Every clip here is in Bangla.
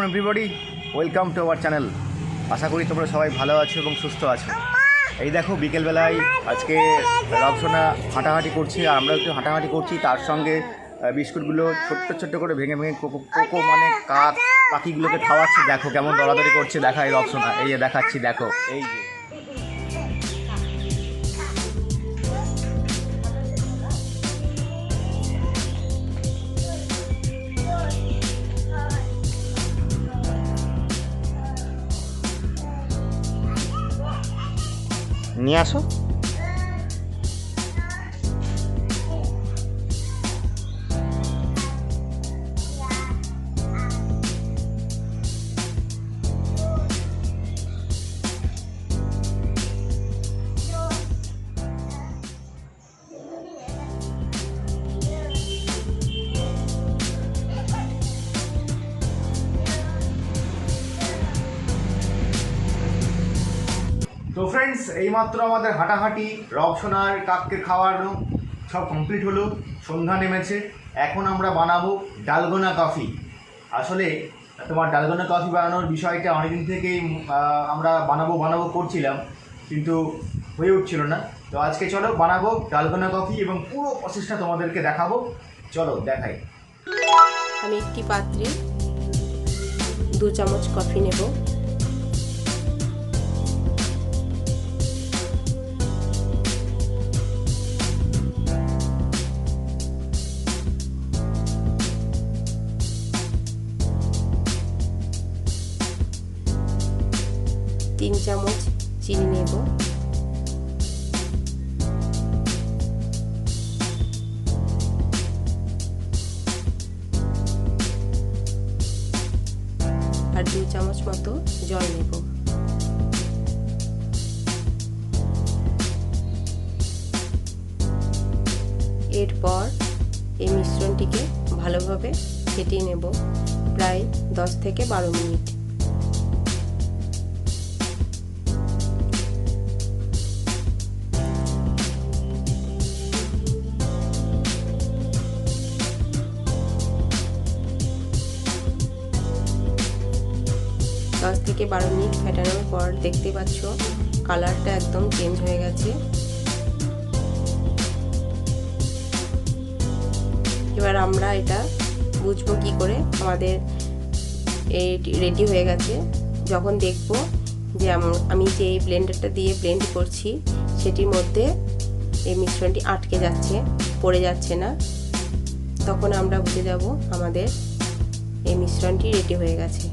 Everybody, welcome to our channel. আশা করি তোমরা সবাই ভালো আছো এবং সুস্থ আছো। এই দেখো বিকেলবেলায় আজকে রবসোনা হাঁটাহাঁটি করছি আর আমরা একটু হাঁটাহাঁটি করছি, তার সঙ্গে বিস্কুটগুলো ছোট্ট ছোট্ট করে ভেঙে ভেঙে কোকো মানে কাক পাখিগুলোকে খাওয়াচ্ছে। দেখো কেমন দৌড়াদৌড়ি করছে, দেখা এই রবসোনা, এই যে দেখাচ্ছি, দেখো এই যে। নিয়ে আসো। তো ফ্রেন্ডস, এইমাত্র আমাদের হাঁটাহাঁটি রবসোনার কাককে খাওয়ানো সব কমপ্লিট হলো, সন্ধ্যা নেমেছে। এখন আমরা বানাবো ডালগোনা কফি। আসলে তোমার ডালগোনা কফি বানানোর বিষয়টা অনেকদিন থেকেই আমরা বানাবো করছিলাম, কিন্তু হয়ে উঠছিল না। তো আজকে চলো বানাবো ডালগোনা কফি এবং পুরো প্রসেসটা তোমাদেরকে দেখাবো। চলো দেখাই। আমি একটি পাত্রে 2 চামচ কফি নেব। তিন চামচ চিনি নেব। আর 2 চামচ মতো জল নেব। এরপর এই মিশ্রণটিকে ভালোভাবে ফেটিয়ে নেব, প্রায় 10 থেকে 12 মিনিট। দশ থেকে 12 মিনিট ফেটানোর পর দেখতে পাচ্ছ কালারটা একদম চেঞ্জ হয়ে গেছে। এবার আমরা এটা বুঝবো কি করে আমাদের রেডি হয়ে গেছে, যখন দেখব যে আমি যে এই ব্লেন্ডারটা দিয়ে ব্লেন্ড করছি সেটির মধ্যে এই মিশ্রণটি আটকে যাচ্ছে, পড়ে যাচ্ছে না, তখন আমরা বুঝে যাব আমাদের এই মিশ্রণটি রেডি হয়ে গেছে।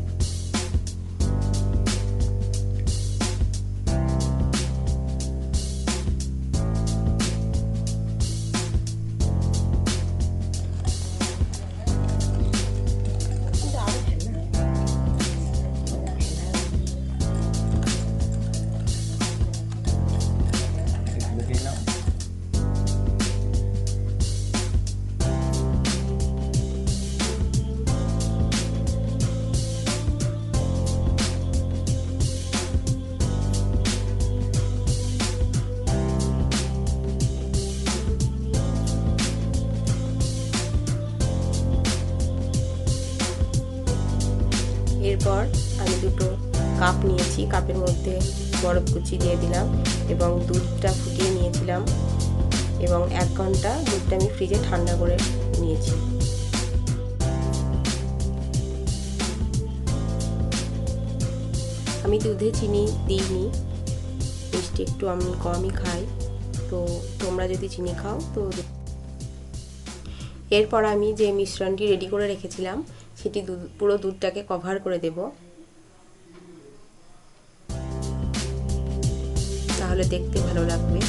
এরপর আমি 2টো কাপ নিয়েছি, কাপের মধ্যে বরফ কুচি দিয়ে দিলাম এবং দুধটা ফুটিয়ে নিয়েছিলাম এবং 1 ঘন্টা দুধটা আমি ফ্রিজে ঠান্ডা করে নিয়েছি। আমি দুধে চিনি দিইনি, মিষ্টি একটু আমি কমই খাই, তো তোমরা যদি চিনি খাও তো। এরপর আমি যে মিশ্রণটি রেডি করে রেখেছিলাম সেটি পুরো দুধটাকে কভার করে দেব, তাহলে দেখতে ভালো লাগবে।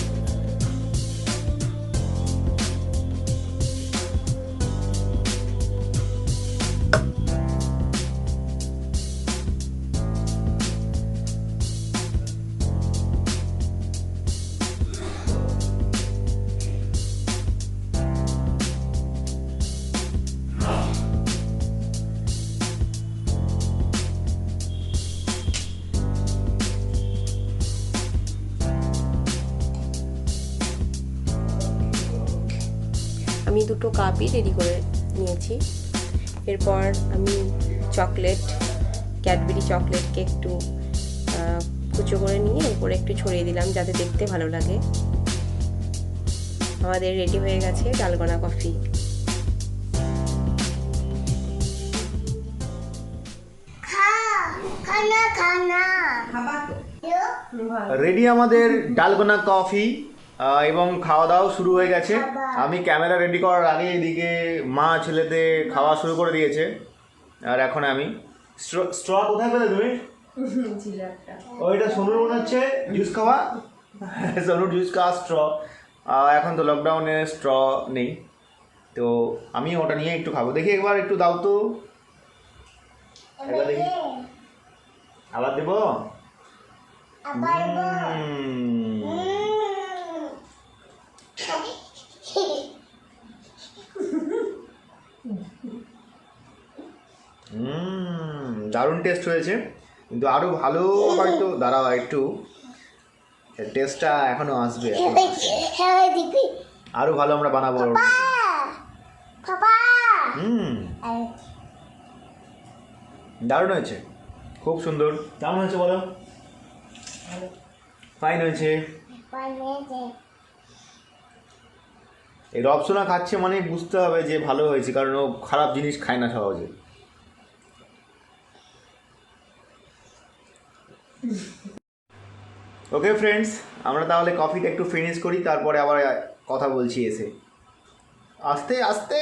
আমি 2টো কাপই রেডি করে নিয়েছি। এরপর আমি চকলেট ক্যাডবেরি চকলেটকে একটু কুচো করে নিয়ে উপরে একটু ছড়িয়ে দিলাম যাতে দেখতে ভালো লাগে। আমাদের রেডি হয়ে গেছে ডালগোনা কফি। রেডি আমাদের ডালগোনা কফি এবং খাওয়া দাওয়া শুরু হয়ে গেছে। আমি ক্যামেরা রেডি করার আগে এদিকে মা ছেলেতে খাওয়া শুরু করে দিয়েছে। আর এখন আমি স্ট্র কোথায় পেলে তুমি? ওইটা সোনুর মনে হচ্ছে জুস খাওয়া, সোনুর জুস খাওয়া স্ট্র। এখন তো লকডাউনে স্ট্র নেই, তো আমি ওটা নিয়ে একটু খাবো। দেখি একবার একটু দাও তো, একবার দেখি। আবার দেবো? দারুণ টেস্ট হয়েছে, কিন্তু আরো ভালো হয়তো দাঁড়াও একটু, টেস্টটা এখনো আসবে, আরো ভালো আমরা বানাবো। দারুণ হয়েছে, খুব সুন্দর। কেমন হয়েছে বলো? ফাইন হয়েছে। এই রবসোনা খাচ্ছে মানে বুঝতে হবে যে ভালো হয়েছে, কারণ ও খারাপ জিনিস খায় না সহজে। ওকে ফ্রেন্ডস, আমরা তাহলে কফিটা একটু ফিনিশ করি, তারপরে আবার কথা বলছি এসে। আস্তে আস্তে।